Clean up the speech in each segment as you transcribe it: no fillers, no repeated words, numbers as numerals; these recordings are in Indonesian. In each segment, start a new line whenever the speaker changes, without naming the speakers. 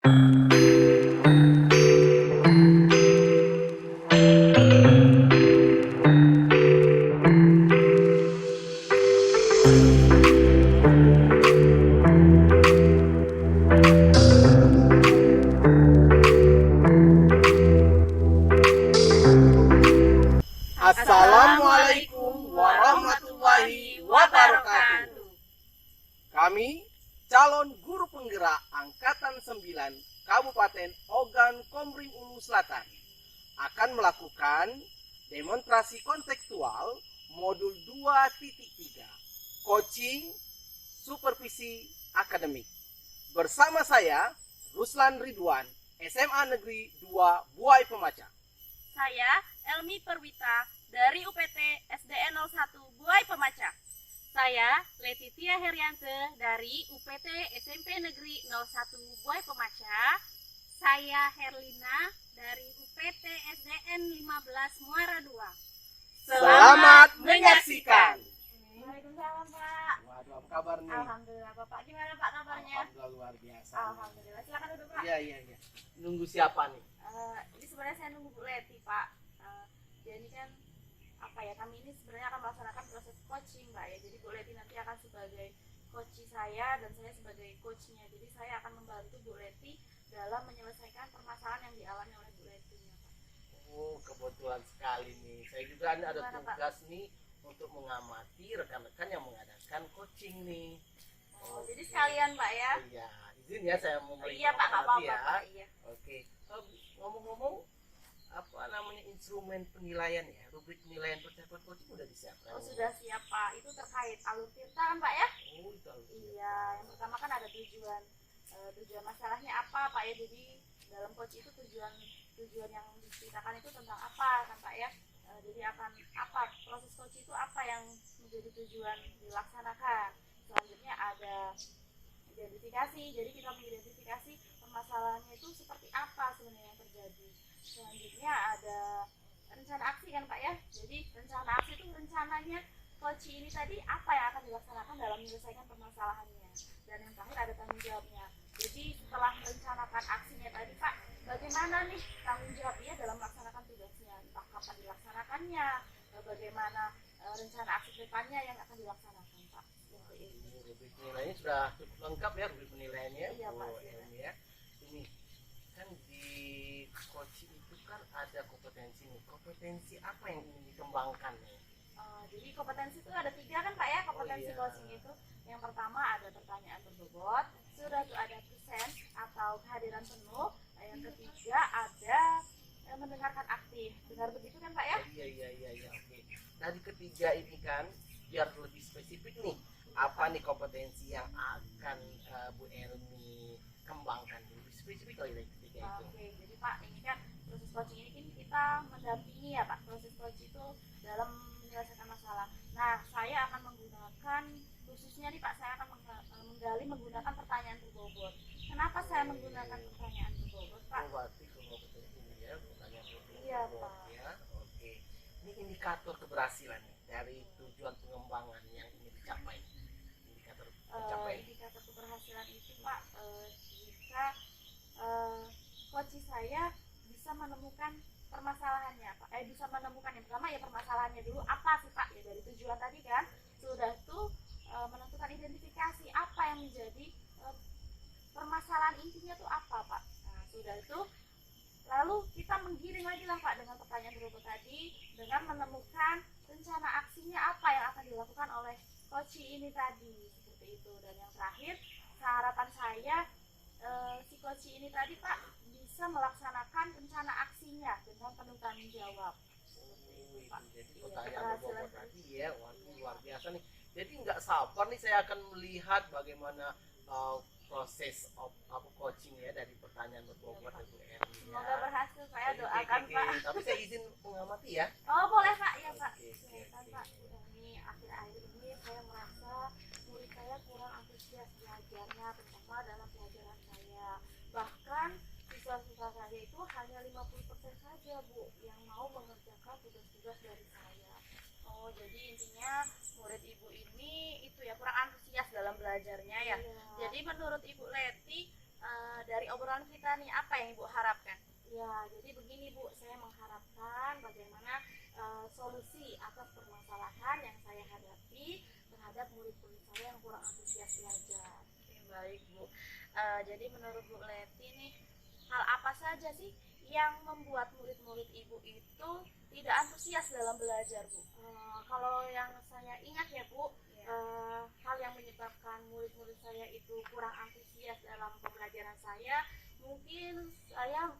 Assalamualaikum warahmatullahi wabarakatuh. Kami calon guru penggerak Angkatan 9 Kabupaten Ogan Komering Ulu Selatan akan melakukan demonstrasi kontekstual modul 2.3 coaching supervisi akademik. Bersama saya Ruslan Ridwan, SMA Negeri 2 Buai Pemaca.
Saya Elmi Perwita dari UPT SDN 01 Buai Pemaca. Saya Letitia Heriante dari UPT SMP Negeri 01 Buai Pemaca. Saya Herlina dari UPT SDN 15 Muara 2.
Selamat menyaksikan.
Waalaikumsalam, Pak.
Waduh, apa kabar nih?
Alhamdulillah, Bapak. Gimana, Pak, kabarnya?
Alhamdulillah luar biasa.
Alhamdulillah. Silakan duduk, Pak.
Iya. Nunggu siapa nih?
Ini sebenarnya saya nunggu Bu Leti, Pak. Jadi kan kami ini sebenarnya akan melaksanakan proses coaching, Mbak ya. Jadi Bu Leti nanti akan sebagai coach saya dan saya sebagai coachnya. Jadi saya akan membantu Bu Leti dalam menyelesaikan permasalahan yang dialami oleh Bu Leti, ya, Pak.
Oh, kebetulan sekali nih. Saya juga ada
Gimana,
tugas nih untuk mengamati rekan-rekan yang mengadakan coaching nih.
Oh, jadi sekalian, Pak ya.
Iya, izin ya saya mau
Iya, Pak, nggak apa-apa,
ya.
Pak. Iya.
Oke. Ngomong-ngomong, apa namanya instrumen penilaian ya, rubrik penilaian persiapan coaching udah disiapkan?
Oh, sudah siap, Pak. Itu terkait alur tirta kan, Pak ya?
Oh, itu alur tirta.
Iya, yang pertama kan ada tujuan masalahnya apa, Pak ya. Jadi dalam coach itu tujuan yang diceritakan itu tentang apa kan, Pak ya. Jadi akan apa proses coach itu apa yang menjadi tujuan dilaksanakan. Selanjutnya ada identifikasi. Jadi kita mengidentifikasi permasalahannya itu seperti apa sebenarnya yang terjadi. Selanjutnya ada rencana aksi kan, Pak ya. Jadi rencana aksi itu rencananya coach ini tadi apa yang akan dilaksanakan dalam menyelesaikan permasalahannya. Dan yang terakhir ada tanggung jawabnya. Jadi setelah merencanakan aksinya tadi, Pak, bagaimana nih tanggung jawabnya dalam melaksanakan tugasnya, entah kapan dilaksanakannya, bagaimana rencana aksi depannya yang akan dilaksanakan, Pak.
Rubrik penilaiannya sudah cukup lengkap ya, rubrik penilaiannya.
Iya, Pak.
Ya. Ini kan di coaching itu kan ada kompetensi nih. Kompetensi apa yang ingin dikembangkan nih?
Jadi kompetensi itu ada 3 kan, Pak ya, kompetensi coaching itu. Yang pertama ada pertanyaan berbobot, sudah itu ada present atau kehadiran penuh. Yang ketiga ada mendengarkan aktif. Benar begitu kan, Pak ya?
Iya. Oke. Nah, di ketiga ini kan biar lebih spesifik nih, apa nih kompetensi yang akan Bu Elmi kembangkan lebih spesifik lagi dari ketiga itu?
Oke, jadi Pak, ini kan proses coaching ini kan kita mendampingi ya, Pak. Proses coach itu dalam menyelesaikan masalah. Nah, saya akan menggunakan khususnya nih, Pak, saya akan menggali menggunakan pertanyaan berbobot. Kenapa saya menggunakan pertanyaan berbobot, Pak?
Berarti kompetensi ini ya, pertanyaan berbobot.
Iya, Pak.
Ya, oke. Ini indikator keberhasilan nih, dari tujuan pengembangan yang ingin dicapai.
Indikator keberhasilan itu, Pak, jika coach saya bisa menemukan permasalahannya, Pak. Bisa menemukan yang pertama ya permasalahannya dulu apa sih, Pak, ya dari tujuan tadi kan. Sudah tuh menentukan identifikasi apa yang menjadi permasalahan intinya tuh apa, Pak. Nah, sudah itu lalu kita menggiring lagi lah, Pak, dengan pertanyaan berbobot tadi dengan menemukan rencana aksinya apa yang akan dilakukan oleh coach ini tadi, seperti itu. Dan yang terakhir harapan saya si coach ini tadi, Pak, bisa melaksanakan rencana aksinya dengan penuh tanggung jawab.
Jadi pertanyaan berbobot tadi ya, waduh luar biasa nih. Jadi nggak sabar nih saya akan melihat bagaimana proses coaching ya dari pertanyaan berbobot dari Bu Elmi.
Semoga berhasil, saya doakan, Pak.
Tapi saya izin mengamati ya.
Oh, boleh, Pak. Ya, Pak.
Oke.
Pak. Ini akhir-akhir ini saya merasa murid saya kurang antusias belajarnya, terutama dalam pelajaran saya. Bahkan siswa-siswa saya itu hanya 50% saja, Bu, yang mau mengerjakan tugas-tugas dari saya. Oh, jadi intinya murid Ibu ini itu ya kurang antusias dalam belajarnya ya. Jadi menurut Ibu Leti dari obrolan kita nih, apa yang Ibu harapkan? Ya, jadi begini Bu, saya mengharapkan bagaimana solusi atas permasalahan yang saya hadapi terhadap murid-murid saya yang kurang antusias belajar. Oke, baik Bu. Jadi menurut Bu Leti nih, hal apa saja sih yang membuat murid-murid Ibu itu tidak antusias dalam belajar, Bu? Kalau yang saya ingat ya Bu, hal yang menyebabkan murid-murid saya itu kurang antusias dalam pembelajaran saya, mungkin saya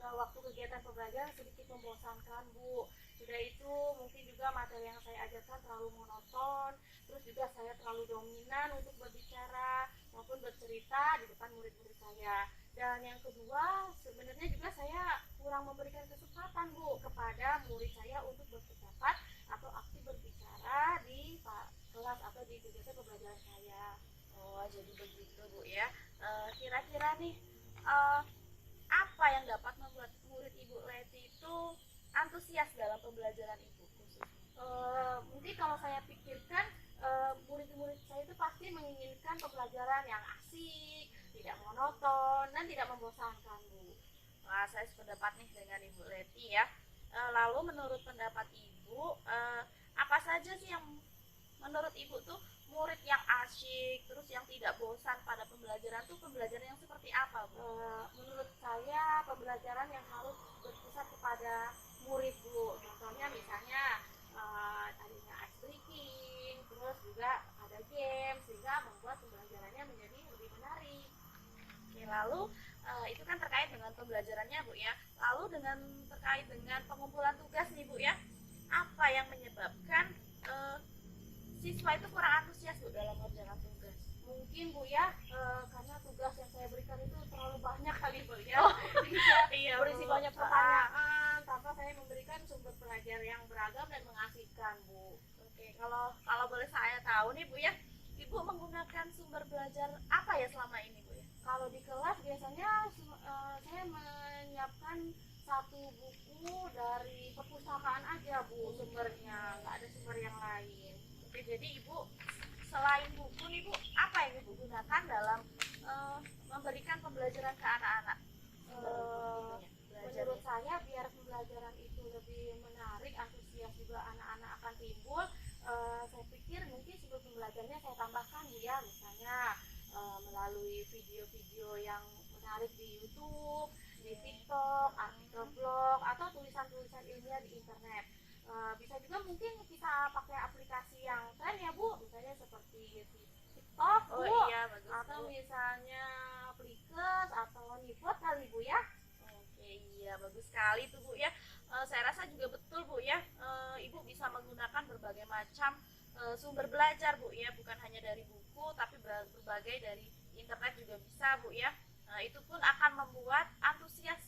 waktu kegiatan pembelajaran sedikit membosankan Bu. Sudah itu mungkin juga materi yang saya ajarkan terlalu monoton, terus juga saya terlalu dominan untuk berbicara maupun bercerita di depan murid-murid saya. Dan yang kedua, sebenarnya juga saya kurang memberikan kesempatan Bu kepada murid saya untuk berpendapat atau aktif berbicara di kelas atau di kegiatan pembelajaran saya. Oh, jadi begitu Bu ya. Kira-kira nih apa yang dapat membuat murid Ibu Leti itu antusias dalam pembelajaran Ibu khususnya? Mungkin kalau saya pikirkan, murid-murid saya itu pasti menginginkan pembelajaran yang asik, tidak monoton, dan tidak membosankan Bu. Wah, saya sependapat nih dengan Ibu Leti ya. Lalu menurut pendapat Ibu, apa saja sih yang menurut Ibu tuh murid yang asyik, terus yang tidak bosan pada pembelajaran tuh pembelajaran yang seperti apa Bu? Menurut saya pembelajaran yang harus berpusat kepada murid Bu. Contohnya misalnya adanya ice breaking, terus juga ada game sehingga membuat pembelajarannya menjadi lebih menarik. Oke, lalu itu kan terkait dengan pembelajarannya Bu ya. Lalu dengan terkait dengan pengumpulan tugas nih Bu ya, apa yang menyebabkan siswa itu kurang antusias Bu dalam mengerjakan tugas? Mungkin Bu ya, karena tugas yang saya berikan itu terlalu banyak kali Bu ya. Iya, berisi banyak pertanyaan tanpa saya memberikan sumber belajar yang beragam dan mengasihkan Bu. Oke, kalau boleh saya tahu nih Bu ya, Ibu menggunakan sumber belajar apa ya selama ini Bu ya? Kalau di kelas biasanya saya menyiapkan satu buku dari perpustakaan aja Bu sumbernya, nggak ada sumber yang lain. Oke, jadi Ibu selain buku nih Bu, apa yang Ibu gunakan dalam memberikan pembelajaran ke anak-anak? Menurut saya biar pembelajaran itu lebih menarik, antusias juga anak-anak akan timbul, saya pikir mungkin sebelum pembelajarannya saya tambahkan Bu ya, misalnya melalui video-video yang menarik di YouTube, di TikTok, artikel blog, atau tulisan-tulisan ilmiah di internet. Bisa juga mungkin kita pakai aplikasi yang keren ya Bu, misalnya seperti TikTok Bu, iya, bagus, atau Bu. Misalnya Flickr atau Nipot kali Bu ya. Oke, iya bagus sekali tuh Bu ya. Saya rasa juga betul Bu ya, Ibu bisa menggunakan berbagai macam sumber belajar Bu ya, bukan hanya dari buku tapi berbagai dari internet juga bisa Bu ya. Itu pun akan membuat antusias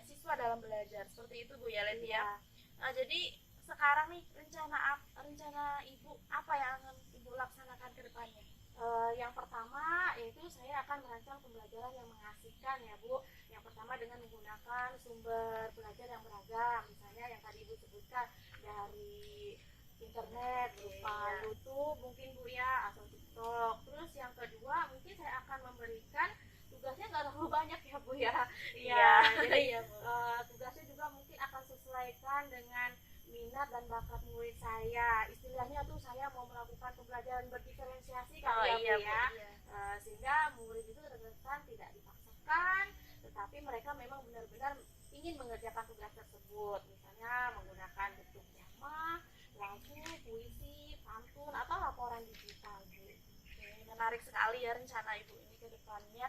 siswa dalam belajar, seperti itu Bu ya Leti ya. Jadi sekarang nih rencana Ibu apa yang akan Ibu laksanakan ke depannya? Yang pertama yaitu saya akan merancang pembelajaran yang mengasihkan ya Bu. Yang pertama dengan menggunakan sumber belajar yang beragam, misalnya yang tadi Ibu sebutkan dari internet berupa YouTube mungkin Bu ya, atau TikTok. Terus yang kedua mungkin saya akan memberikan tugasnya nggak terlalu banyak ya Bu ya. Iya, jadi tugasnya juga mungkin akan sesuaikan dengan minat dan bakat murid saya. Istilahnya tuh saya mau melakukan pembelajaran berdiferensiasi kan ya Bu ya. Sehingga murid itu terkesan tidak dipaksakan, tetapi mereka memang benar-benar ingin mengerjakan tugas tersebut. Misalnya menggunakan bentuk drama, lagu, puisi, pantun, atau laporan digital Bu. Oke, menarik sekali ya rencana Ibu ini ke depannya.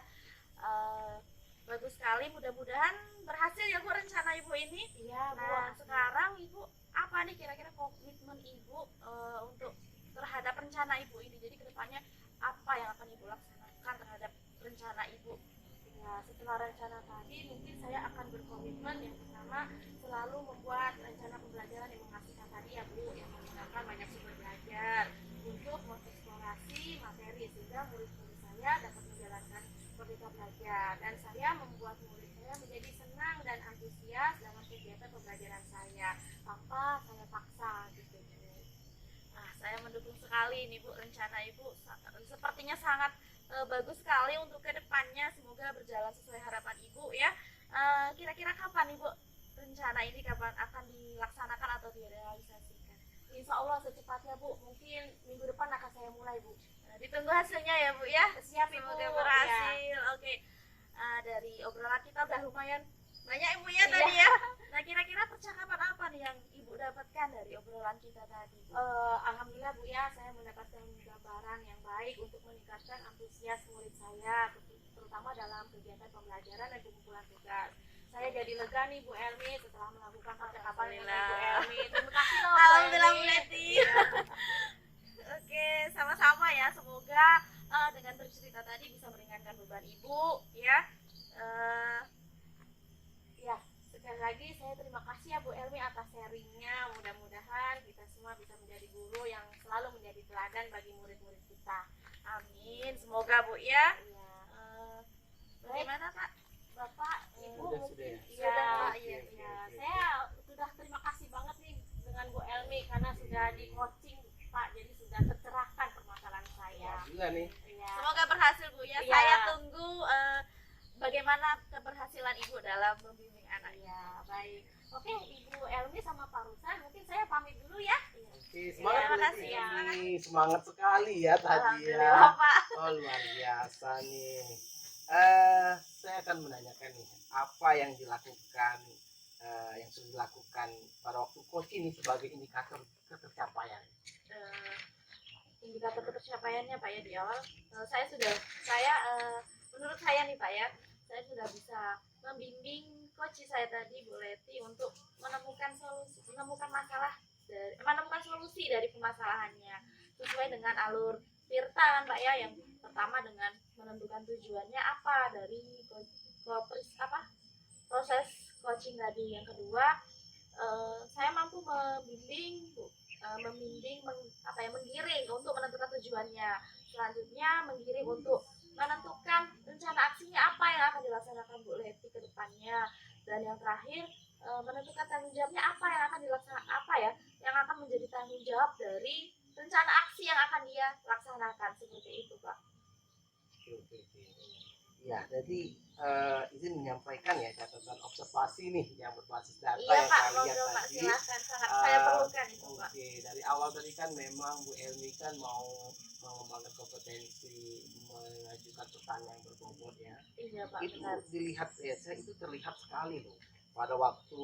Bagus sekali, mudah-mudahan berhasil ya Bu rencana Ibu ini. Iya Bu. Nah, sekarang Ibu apa nih kira-kira komitmen Ibu untuk terhadap rencana Ibu ini? Jadi kedepannya apa yang akan Ibu laksanakan terhadap rencana Ibu? Ya, setelah rencana tadi mungkin saya akan berkomitmen yang pertama selalu membuat rencana pembelajaran yang mengasihkan tadi ya Bu, yang menggunakan banyak sumber belajar untuk mengeksplorasi materi sehingga murid-murid saya dapat menjalankan merdeka belajar, dan saya membuat murid saya menjadi senang dan antusias dalam kegiatan pembelajaran saya tanpa saya paksa gitu Bu. Nah, saya mendukung sekali ini Bu rencana Ibu, sepertinya sangat bagus sekali untuk kedepannya, semoga berjalan sesuai harapan Ibu ya. Kira-kira kapan Ibu rencana ini kapan akan dilaksanakan atau direalisasikan?
Insya Allah secepatnya Bu, mungkin minggu depan akan saya mulai Bu.
Ditunggu hasilnya ya Bu ya.
Siap Ibu.
Semoga berhasil. Oke. Dari obrolan kita udah lumayan banyak Ibu ya tadi ya. Nah, kira-kira percakapan apa nih yang Ibu dapatkan dari obrolan kita tadi?
Alhamdulillah Bu ya, saya mendapatkan gambaran yang baik untuk meningkatkan antusias murid saya, terutama dalam kegiatan pembelajaran dan pengumpulan tugas. Saya jadi lega nih Bu Elmi setelah melakukan percakapan dengan Bu Elmi. Terima kasih loh Bu
Alhamdulillah Bu
Elmi.
Leti. Oke, sama-sama ya. Semoga dengan bercerita tadi bisa meringankan beban Ibu ya.
Ya, sekali lagi saya terima kasih ya Bu Elmi atas sharingnya. Mudah-mudahan kita semua bisa menjadi guru yang selalu menjadi teladan bagi murid-murid kita.
Amin. Semoga Bu ya.
Ya.
Bagaimana Pak?
Bapak, Ibu
Sudah,
mungkin
sudah
ya,
Sudah,
iya,
oke,
iya.
oke.
Saya sudah terima kasih banget nih dengan Bu Elmi karena sudah di coaching Pak, jadi sudah tercerahkan permasalahan saya.
Alhamdulillah nih.
Iya.
Semoga berhasil Bu ya.
Iya.
Saya tunggu bagaimana keberhasilan Ibu dalam membimbing anak.
Ya, baik. Oke, Ibu Elmi sama Pak Rusan, mungkin saya pamit dulu ya. Iya.
Oke, semangat
Terima
Bu
kasih,
Leti.
ya.
Ini semangat sekali ya tadi ya.
Alhamdulillah Pak.
Oh, luar biasa nih. Saya akan menanyakan nih, apa yang dilakukan, yang sudah dilakukan pada waktu coaching ini sebagai indikator ketercapaian.
Indikator ketercapaiannya Pak ya di awal menurut saya nih Pak ya, saya sudah bisa membimbing coach saya tadi Bu Leti untuk menemukan solusi dari permasalahannya sesuai dengan alur Tirta kan Pak ya. Yang pertama dengan menentukan tujuannya apa dari proses coaching tadi. Yang kedua, saya mampu menggiring untuk menentukan tujuannya. Selanjutnya menggiring untuk menentukan rencana aksinya apa yang akan dilaksanakan Bu Leti ke depannya. Dan yang terakhir, menentukan tanggung jawabnya apa yang akan dilaksanakan, yang akan menjadi tanggung jawab dari rencana aksi yang akan dia laksanakan. Seperti itu Pak.
Oke. Ya, jadi izin menyampaikan ya catatan observasi nih yang berbasis data
Iya
yang
Pak,
saya lihat
monggo Pak,
tadi.
silakan, sangat saya perlukan itu Pak.
Oke, dari awal tadi kan memang Bu Elmi kan mau mengembangkan kompetensi mengajukan pertanyaan berbobot ya.
Iya Pak,
Itu
benar.
dilihat ya, itu terlihat sekali loh pada waktu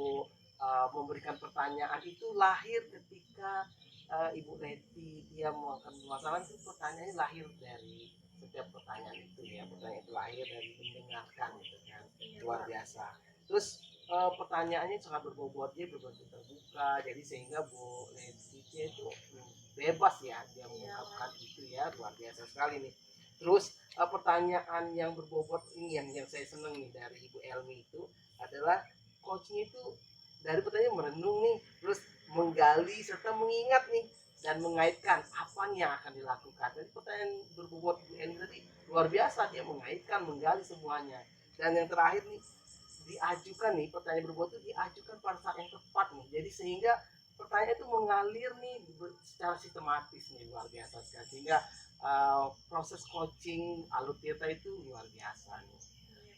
memberikan pertanyaan itu lahir ketika Ibu Leti dia melakukan permasalahan itu pertanyaannya lahir dari setiap pertanyaan itu ya, pertanyaan itu lahir dari mendengarkan gitu kan,
Iya,
luar
Pak.
biasa. Terus pertanyaannya sangat berbobot, dia berbentuk terbuka, jadi sehingga Bu Leti itu bebas ya dia mengungkapkan itu ya, luar biasa sekali nih. Terus pertanyaan yang berbobot ini yang saya seneng nih dari Ibu Elmi itu adalah coaching itu dari pertanyaan merenung nih, terus menggali serta mengingat nih dan mengaitkan apa nih yang akan dilakukan. Jadi pertanyaan berbobot Bu Elmi tadi luar biasa, dia mengaitkan, menggali semuanya. Dan yang terakhir nih diajukan nih, pertanyaan berbobot itu diajukan pada saat yang tepat nih. Jadi sehingga pertanyaan itu mengalir nih secara sistematis nih, luar biasa sekali. Sehingga proses coaching alur Tirta itu luar biasa nih.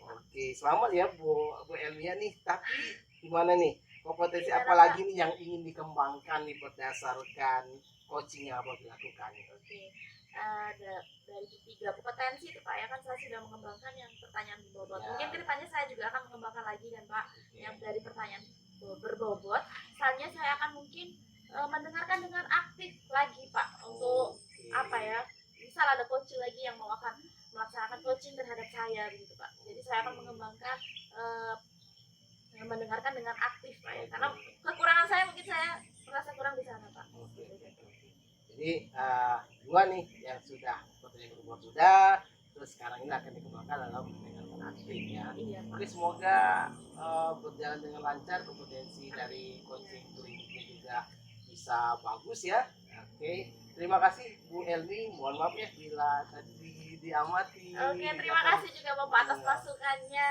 Oke, selamat ya Bu Elmia nih. Tapi gimana nih? Kompetensi apa lagi nih yang ingin dikembangkan nih berdasarkan coaching yang apa dilakukan?
Oke. Dari tiga kompetensi itu Pak ya, kan saya sudah mengembangkan yang pertanyaan berbobot.
Ya.
Mungkin kedepannya saya juga akan mengembangkan lagi kan Pak,
Oke.
yang dari pertanyaan berbobot. Selanjutnya saya akan mungkin mendengarkan dengan aktif lagi Pak untuk
Oke.
misal ada coach lagi yang mau akan melaksanakan coaching terhadap saya begitu Pak. Jadi saya akan mengembangkan mendengarkan dengan aktif Pak ya. Karena kekurangan saya mungkin saya merasa kurang di sana Pak.
Oke. Jadi dua nih yang sudah pertanyaan berbobot sudah, terus sekarang ini akan dikembangkan dalam mendengarkan aktif ya.
Iya Pak.
Oke, semoga berjalan dengan lancar, kompetensi dari coaching kliniknya juga bisa bagus ya. Oke, terima kasih Bu Elmi. Mohon maaf ya bila tadi diamati.
Oke, terima kasih juga Bapak atas masukannya.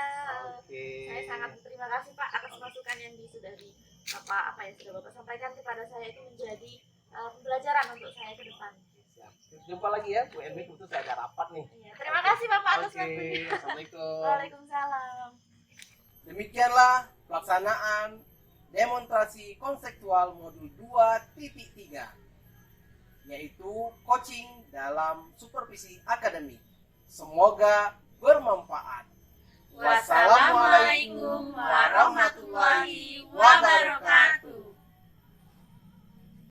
Oke.
Saya sangat berterima kasih Pak atas masukan yang sudah sudah Bapak sampaikan kepada saya, itu menjadi pembelajaran untuk saya ke depan.
Jumpa lagi ya Bu Elmi, kebetulan saya ada rapat nih.
Iya, terima kasih Bapak atas
Oke,
waktunya.
Assalamualaikum.
Waalaikumsalam.
Demikianlah pelaksanaan demonstrasi konseptual modul 2.3, yaitu coaching dalam supervisi akademik. Semoga bermanfaat. Wassalamualaikum